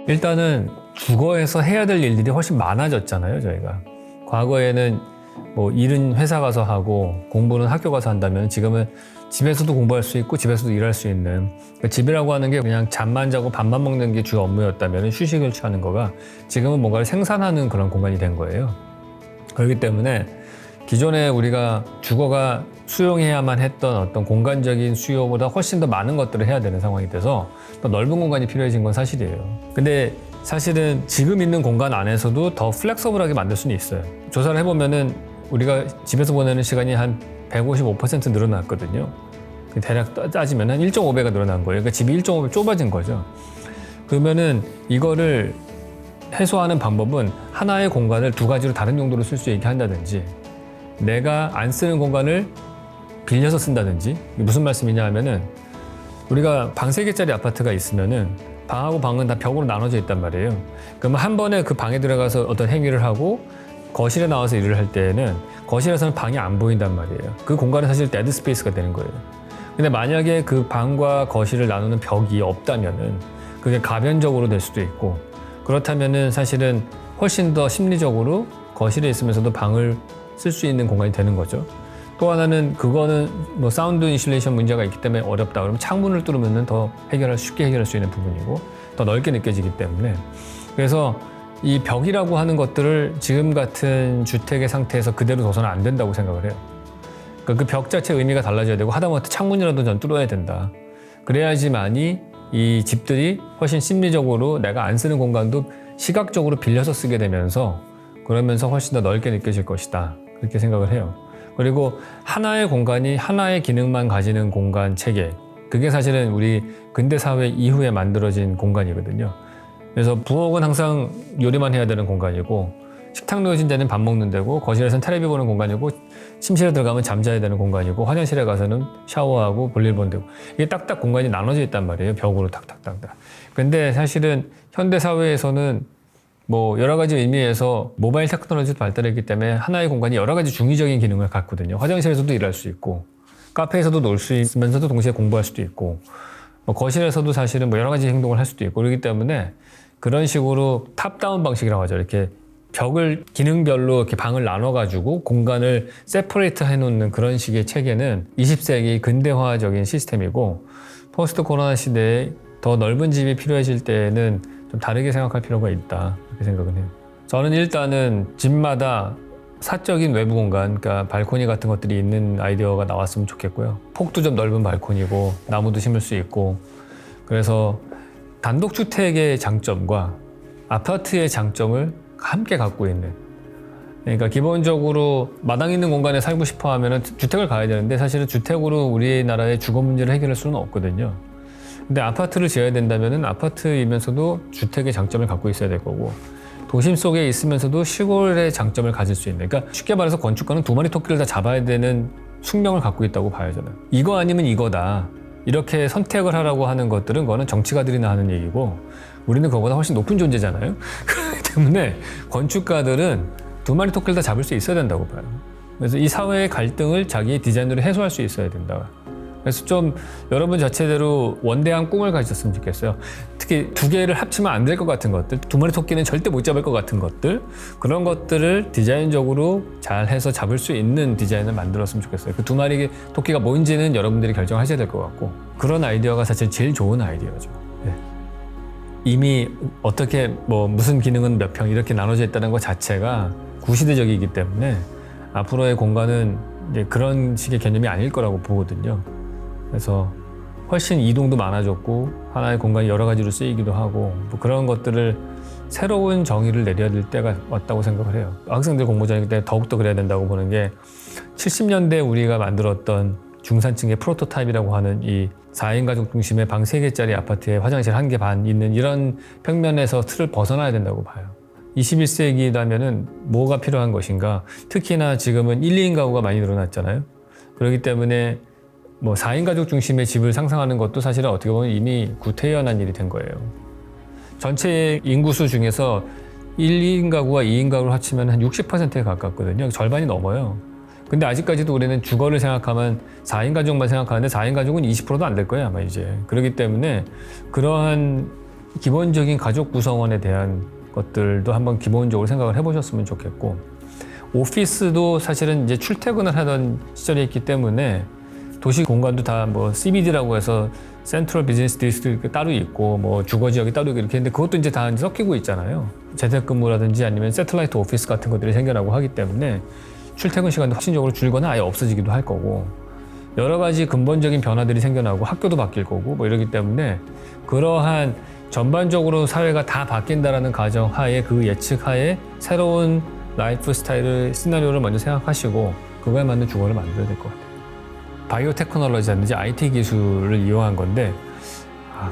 일단은 주거에서 해야 될 일들이 훨씬 많아졌잖아요, 저희가. 과거에는 뭐 일은 회사 가서 하고 공부는 학교 가서 한다면 지금은 집에서도 공부할 수 있고 집에서도 일할 수 있는, 그러니까 집이라고 하는 게 그냥 잠만 자고 밥만 먹는 게 주 업무였다면 휴식을 취하는 거가 지금은 뭔가를 생산하는 그런 공간이 된 거예요. 그렇기 때문에 기존에 우리가 주거가 수용해야만 했던 어떤 공간적인 수요보다 훨씬 더 많은 것들을 해야 되는 상황이 돼서 더 넓은 공간이 필요해진 건 사실이에요. 근데 사실은 지금 있는 공간 안에서도 더 플렉서블하게 만들 수는 있어요. 조사를 해보면은 우리가 집에서 보내는 시간이 한 155% 늘어났거든요. 대략 따지면 한 1.5배가 늘어난 거예요. 그러니까 집이 1.5배 좁아진 거죠. 그러면은 이거를 해소하는 방법은 하나의 공간을 두 가지로 다른 용도로 쓸 수 있게 한다든지, 내가 안 쓰는 공간을 빌려서 쓴다든지. 무슨 말씀이냐 하면은 우리가 방 3개짜리 아파트가 있으면은 방하고 방은 다 벽으로 나눠져 있단 말이에요. 그러면 한 번에 그 방에 들어가서 어떤 행위를 하고 거실에 나와서 일을 할 때에는 거실에서는 방이 안 보인단 말이에요. 그 공간은 사실 데드 스페이스가 되는 거예요. 근데 만약에 그 방과 거실을 나누는 벽이 없다면은 그게 가변적으로 될 수도 있고, 그렇다면은 사실은 훨씬 더 심리적으로 거실에 있으면서도 방을 쓸 수 있는 공간이 되는 거죠. 또 하나는 그거는 뭐 사운드 인슐레이션 문제가 있기 때문에 어렵다 그러면 창문을 뚫으면 더 쉽게 해결할 수 있는 부분이고 더 넓게 느껴지기 때문에, 그래서 이 벽이라고 하는 것들을 지금 같은 주택의 상태에서 그대로 둬서는 안 된다고 생각을 해요. 그러니까 그 벽 자체의 의미가 달라져야 되고 하다못해 창문이라도 전 뚫어야 된다. 그래야지만이 이 집들이 훨씬 심리적으로 내가 안 쓰는 공간도 시각적으로 빌려서 쓰게 되면서 그러면서 훨씬 더 넓게 느껴질 것이다. 그렇게 생각을 해요. 그리고 하나의 공간이 하나의 기능만 가지는 공간 체계, 그게 사실은 우리 근대 사회 이후에 만들어진 공간이거든요. 그래서 부엌은 항상 요리만 해야 되는 공간이고, 식탁 놓여진 데는 밥 먹는 데고, 거실에서는 텔레비 보는 공간이고, 침실에 들어가면 잠자야 되는 공간이고, 화장실에 가서는 샤워하고 볼일 보는 데고, 이게 딱딱 공간이 나눠져 있단 말이에요. 벽으로 탁탁탁탁. 근데 사실은 현대 사회에서는 뭐 여러 가지 의미에서 모바일 테크놀로지도 발달했기 때문에 하나의 공간이 여러 가지 중의적인 기능을 갖거든요. 화장실에서도 일할 수 있고, 카페에서도 놀 수 있으면서도 동시에 공부할 수도 있고, 뭐 거실에서도 사실은 뭐 여러 가지 행동을 할 수도 있고, 그렇기 때문에 그런 식으로 탑다운 방식이라고 하죠. 이렇게 벽을 기능별로 이렇게 방을 나눠가지고 공간을 세퍼레이트 해놓는 그런 식의 체계는 20세기 근대화적인 시스템이고, 포스트 코로나 시대에 더 넓은 집이 필요해질 때에는 좀 다르게 생각할 필요가 있다, 그렇게 생각은 해요. 저는 일단은 집마다 사적인 외부 공간, 그러니까 발코니 같은 것들이 있는 아이디어가 나왔으면 좋겠고요. 폭도 좀 넓은 발코니고 나무도 심을 수 있고, 그래서 단독주택의 장점과 아파트의 장점을 함께 갖고 있는, 그러니까 기본적으로 마당 있는 공간에 살고 싶어 하면 주택을 가야 되는데 사실은 주택으로 우리나라의 주거 문제를 해결할 수는 없거든요. 근데 아파트를 지어야 된다면 아파트이면서도 주택의 장점을 갖고 있어야 될 거고, 도심 속에 있으면서도 시골의 장점을 가질 수 있는, 그러니까 쉽게 말해서 건축가는 두 마리 토끼를 다 잡아야 되는 숙명을 갖고 있다고 봐요, 저는. 이거 아니면 이거다, 이렇게 선택을 하라고 하는 것들은 그거는 정치가들이나 하는 얘기고, 우리는 그거보다 훨씬 높은 존재잖아요. 그렇기 때문에 건축가들은 두 마리 토끼를 다 잡을 수 있어야 된다고 봐요. 그래서 이 사회의 갈등을 자기의 디자인으로 해소할 수 있어야 된다. 그래서 좀 여러분 자체대로 원대한 꿈을 가지셨으면 좋겠어요. 특히 두 개를 합치면 안 될 것 같은 것들, 두 마리 토끼는 절대 못 잡을 것 같은 것들, 그런 것들을 디자인적으로 잘 해서 잡을 수 있는 디자인을 만들었으면 좋겠어요. 그 두 마리 토끼가 뭔지는 여러분들이 결정하셔야 될 것 같고, 그런 아이디어가 사실 제일 좋은 아이디어죠. 네. 이미 어떻게 뭐 무슨 기능은 몇 평 이렇게 나눠져 있다는 것 자체가 구시대적이기 때문에 앞으로의 공간은 이제 그런 식의 개념이 아닐 거라고 보거든요. 그래서 훨씬 이동도 많아졌고 하나의 공간이 여러 가지로 쓰이기도 하고, 뭐 그런 것들을 새로운 정의를 내려야 될 때가 왔다고 생각을 해요. 학생들 공모전이기 때문에 더욱더 그래야 된다고 보는 게, 70년대 우리가 만들었던 중산층의 프로토타입이라고 하는 이 4인 가족 중심의 방 3개짜리 아파트에 화장실 1개 반 있는 이런 평면에서 틀을 벗어나야 된다고 봐요. 21세기라면은 뭐가 필요한 것인가? 특히나 지금은 1, 2인 가구가 많이 늘어났잖아요. 그렇기 때문에 뭐 4인 가족 중심의 집을 상상하는 것도 사실은 어떻게 보면 이미 구태연한 일이 된 거예요. 전체 인구수 중에서 1, 2인 가구와 2인 가구를 합치면 한 60%에 가깝거든요. 절반이 넘어요. 근데 아직까지도 우리는 주거를 생각하면 4인 가족만 생각하는데 4인 가족은 20%도 안 될 거예요, 아마 이제. 그렇기 때문에 그러한 기본적인 가족 구성원에 대한 것들도 한번 기본적으로 생각을 해보셨으면 좋겠고, 오피스도 사실은 이제 출퇴근을 하던 시절에 있기 때문에 도시 공간도 다 뭐 CBD라고 해서 센트럴 비즈니스 디스트릭트 따로 있고 뭐 주거 지역이 따로 있고 이렇게 했는데 그것도 이제 다 섞이고 있잖아요. 재택근무라든지 아니면 새틀라이트 오피스 같은 것들이 생겨나고 하기 때문에 출퇴근 시간도 확진적으로 줄거나 아예 없어지기도 할 거고, 여러 가지 근본적인 변화들이 생겨나고 학교도 바뀔 거고 뭐 이러기 때문에 그러한 전반적으로 사회가 다 바뀐다라는 가정 하에, 그 예측 하에 새로운 라이프 스타일을, 시나리오를 먼저 생각하시고 그거에 맞는 주거를 만들어야 될 것 같아요. 바이오 테크놀로지라든지 IT 기술을 이용한 건데,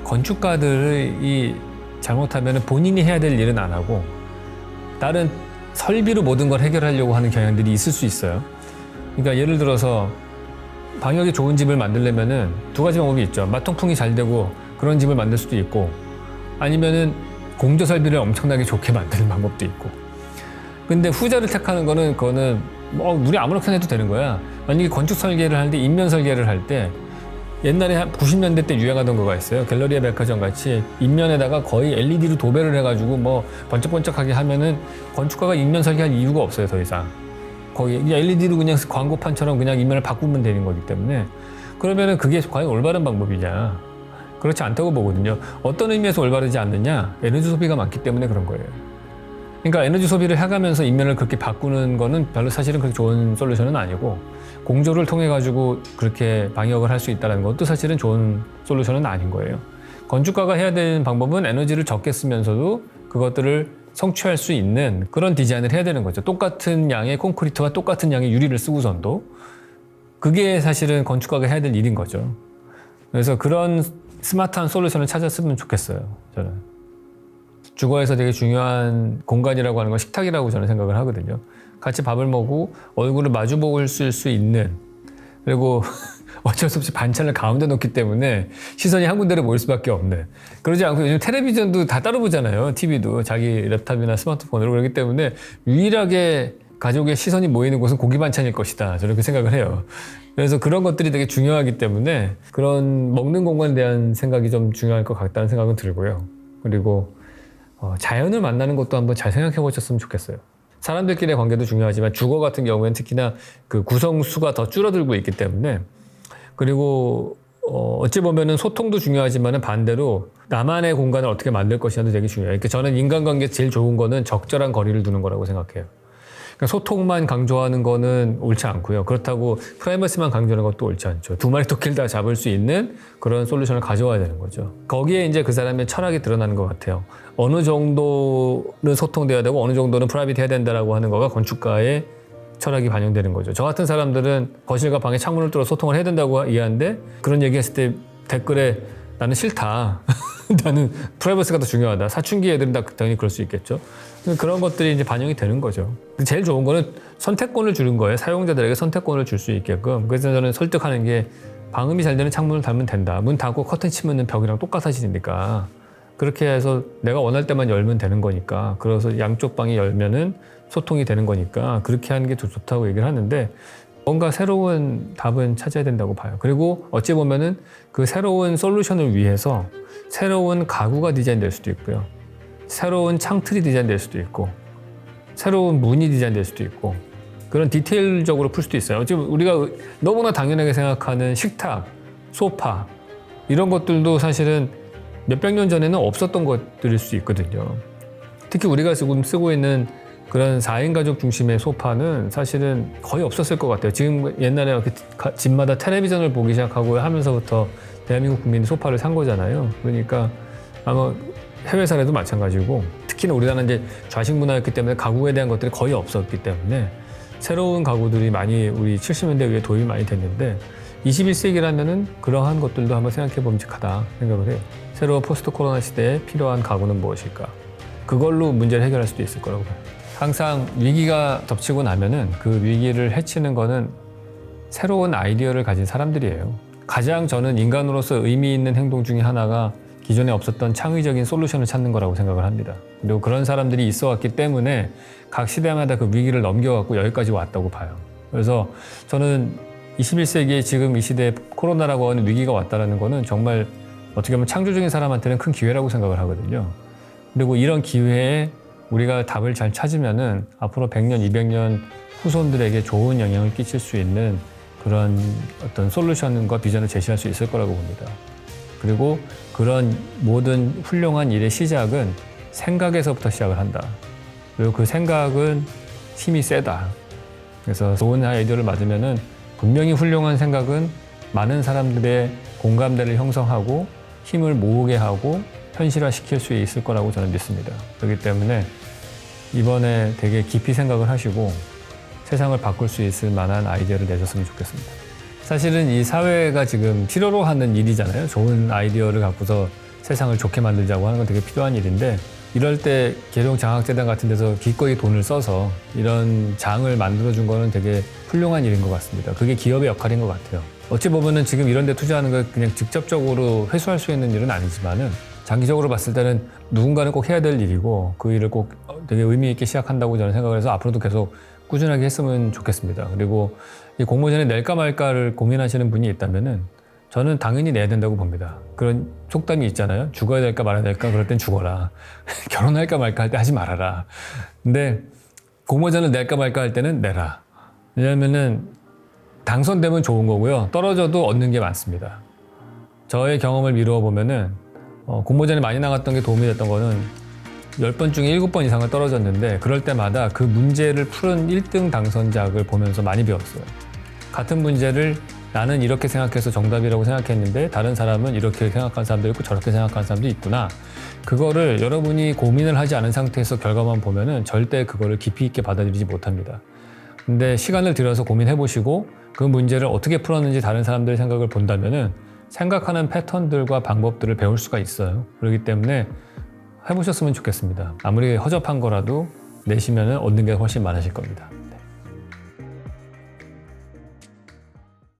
건축가들이 잘못하면 본인이 해야 될 일은 안 하고 다른 설비로 모든 걸 해결하려고 하는 경향들이 있을 수 있어요. 그러니까 예를 들어서 방역이 좋은 집을 만들려면은 두 가지 방법이 있죠. 마통풍이 잘 되고 그런 집을 만들 수도 있고, 아니면은 공조 설비를 엄청나게 좋게 만드는 방법도 있고. 근데 후자를 택하는 거는, 그거는 뭐 우리 아무렇게나 해도 되는 거야. 만약에 건축 설계를 하는데 인면 설계를 할 때, 옛날에 한 90년대 때 유행하던 거가 있어요. 갤러리아 백화점 같이 인면에다가 거의 LED로 도배를 해가지고 뭐 번쩍번쩍하게 하면은 건축가가 인면 설계할 이유가 없어요, 더 이상. 거기 LED로 그냥 광고판처럼 그냥 인면을 바꾸면 되는 거기 때문에. 그러면은 그게 과연 올바른 방법이냐? 그렇지 않다고 보거든요. 어떤 의미에서 올바르지 않느냐? 에너지 소비가 많기 때문에 그런 거예요. 그러니까 에너지 소비를 해가면서 인면을 그렇게 바꾸는 거는 별로 사실은 그렇게 좋은 솔루션은 아니고, 공조를 통해 가지고 그렇게 방역을 할 수 있다는 것도 사실은 좋은 솔루션은 아닌 거예요. 건축가가 해야 되는 방법은 에너지를 적게 쓰면서도 그것들을 성취할 수 있는 그런 디자인을 해야 되는 거죠. 똑같은 양의 콘크리트와 똑같은 양의 유리를 쓰고선도. 그게 사실은 건축가가 해야 될 일인 거죠. 그래서 그런 스마트한 솔루션을 찾았으면 좋겠어요, 저는. 주거에서 되게 중요한 공간이라고 하는 건 식탁이라고 저는 생각을 하거든요. 같이 밥을 먹고 얼굴을 마주보고 쓸 수 있는, 그리고 어쩔 수 없이 반찬을 가운데 놓기 때문에 시선이 한 군데로 모일 수밖에 없는, 그러지 않고 요즘 텔레비전도 다 따로 보잖아요. TV도 자기 랩탑이나 스마트폰으로. 그렇기 때문에 유일하게 가족의 시선이 모이는 곳은 고기 반찬일 것이다, 저렇게 생각을 해요. 그래서 그런 것들이 되게 중요하기 때문에 그런 먹는 공간에 대한 생각이 좀 중요할 것 같다는 생각은 들고요. 그리고 자연을 만나는 것도 한번 잘 생각해 보셨으면 좋겠어요. 사람들끼리의 관계도 중요하지만 주거 같은 경우에는 특히나 그 구성수가 더 줄어들고 있기 때문에, 그리고 어찌 보면은 소통도 중요하지만 반대로 나만의 공간을 어떻게 만들 것이냐도 되게 중요해요. 그러니까 저는 인간관계에서 제일 좋은 거는 적절한 거리를 두는 거라고 생각해요. 그러니까 소통만 강조하는 거는 옳지 않고요. 그렇다고 프라이버시만 강조하는 것도 옳지 않죠. 두 마리 토끼를 다 잡을 수 있는 그런 솔루션을 가져와야 되는 거죠. 거기에 이제 그 사람의 철학이 드러나는 것 같아요. 어느 정도는 소통돼야 되고 어느 정도는 프라이빗 해야 된다라고 하는 거가 건축가의 철학이 반영되는 거죠. 저 같은 사람들은 거실과 방에 창문을 뚫어 소통을 해야 된다고 이해하는데, 그런 얘기했을 때 댓글에 나는 싫다. 나는 프라이버시가 더 중요하다. 사춘기 애들은 다 당연히 그럴 수 있겠죠. 그런 것들이 이제 반영이 되는 거죠. 제일 좋은 거는 선택권을 주는 거예요. 사용자들에게 선택권을 줄 수 있게끔. 그래서 저는 설득하는 게, 방음이 잘 되는 창문을 달면 된다. 문 닫고 커튼 치면 벽이랑 똑같아지니까. 그렇게 해서 내가 원할 때만 열면 되는 거니까. 그래서 양쪽 방이 열면은 소통이 되는 거니까 그렇게 하는 게 더 좋다고 얘기를 하는데, 뭔가 새로운 답은 찾아야 된다고 봐요. 그리고 어찌 보면은 그 새로운 솔루션을 위해서 새로운 가구가 디자인될 수도 있고요. 새로운 창틀이 디자인될 수도 있고, 새로운 문이 디자인될 수도 있고, 그런 디테일적으로 풀 수도 있어요. 어찌 우리가 너무나 당연하게 생각하는 식탁, 소파, 이런 것들도 사실은 몇백 년 전에는 없었던 것들일 수 있거든요. 특히 우리가 지금 쓰고 있는 그런 4인 가족 중심의 소파는 사실은 거의 없었을 것 같아요. 지금 옛날에 집마다 텔레비전을 보기 시작하고 하면서부터 대한민국 국민이 소파를 산 거잖아요. 그러니까 아마 해외 사례도 마찬가지고, 특히나 우리나라는 이제 좌식 문화였기 때문에 가구에 대한 것들이 거의 없었기 때문에 새로운 가구들이 많이 우리 70년대 위에 도입이 많이 됐는데, 21세기라면은 그러한 것들도 한번 생각해 봄직하다 생각을 해요. 새로운 포스트 코로나 시대에 필요한 가구는 무엇일까? 그걸로 문제를 해결할 수도 있을 거라고 봐요. 항상 위기가 덮치고 나면은 그 위기를 해치는 거는 새로운 아이디어를 가진 사람들이에요. 가장 저는 인간으로서 의미 있는 행동 중에 하나가 기존에 없었던 창의적인 솔루션을 찾는 거라고 생각을 합니다. 그리고 그런 사람들이 있어 왔기 때문에 각 시대마다 그 위기를 넘겨갖고 여기까지 왔다고 봐요. 그래서 저는 21세기에 지금 이 시대에 코로나라고 하는 위기가 왔다는 거는 정말 어떻게 보면 창조적인 사람한테는 큰 기회라고 생각을 하거든요. 그리고 이런 기회에 우리가 답을 잘 찾으면은 앞으로 100년, 200년 후손들에게 좋은 영향을 끼칠 수 있는 그런 어떤 솔루션과 비전을 제시할 수 있을 거라고 봅니다. 그리고 그런 모든 훌륭한 일의 시작은 생각에서부터 시작을 한다. 그리고 그 생각은 힘이 세다. 그래서 좋은 아이디어를 맞으면은 분명히 훌륭한 생각은 많은 사람들의 공감대를 형성하고 힘을 모으게 하고 현실화시킬 수 있을 거라고 저는 믿습니다. 그렇기 때문에 이번에 되게 깊이 생각을 하시고 세상을 바꿀 수 있을 만한 아이디어를 내셨으면 좋겠습니다. 사실은 이 사회가 지금 필요로 하는 일이잖아요. 좋은 아이디어를 갖고서 세상을 좋게 만들자고 하는 건 되게 필요한 일인데 이럴 때 계룡장학재단 같은 데서 기꺼이 돈을 써서 이런 장을 만들어준 거는 되게 훌륭한 일인 것 같습니다. 그게 기업의 역할인 것 같아요. 어찌 보면은 지금 이런 데 투자하는 걸 그냥 직접적으로 회수할 수 있는 일은 아니지만은 장기적으로 봤을 때는 누군가는 꼭 해야 될 일이고 그 일을 꼭 되게 의미 있게 시작한다고 저는 생각을 해서 앞으로도 계속 꾸준하게 했으면 좋겠습니다. 그리고 이 공모전에 낼까 말까를 고민하시는 분이 있다면은 저는 당연히 내야 된다고 봅니다. 그런 속담이 있잖아요. 죽어야 될까 말아야 될까 그럴 땐 죽어라. 결혼할까 말까 할 때 하지 말아라. 근데 공모전을 낼까 말까 할 때는 내라. 왜냐면은 당선되면 좋은 거고요. 떨어져도 얻는 게 많습니다. 저의 경험을 미루어 보면은 공모전에 많이 나갔던 게 도움이 됐던 거는 10번 중에 7번 이상을 떨어졌는데 그럴 때마다 그 문제를 푸른 1등 당선작을 보면서 많이 배웠어요. 같은 문제를 나는 이렇게 생각해서 정답이라고 생각했는데 다른 사람은 이렇게 생각하는 사람도 있고 저렇게 생각하는 사람도 있구나. 그거를 여러분이 고민을 하지 않은 상태에서 결과만 보면은 절대 그거를 깊이 있게 받아들이지 못합니다. 근데 시간을 들여서 고민해 보시고 그 문제를 어떻게 풀었는지 다른 사람들의 생각을 본다면은 생각하는 패턴들과 방법들을 배울 수가 있어요. 그렇기 때문에 해보셨으면 좋겠습니다. 아무리 허접한 거라도 내시면은 얻는 게 훨씬 많으실 겁니다.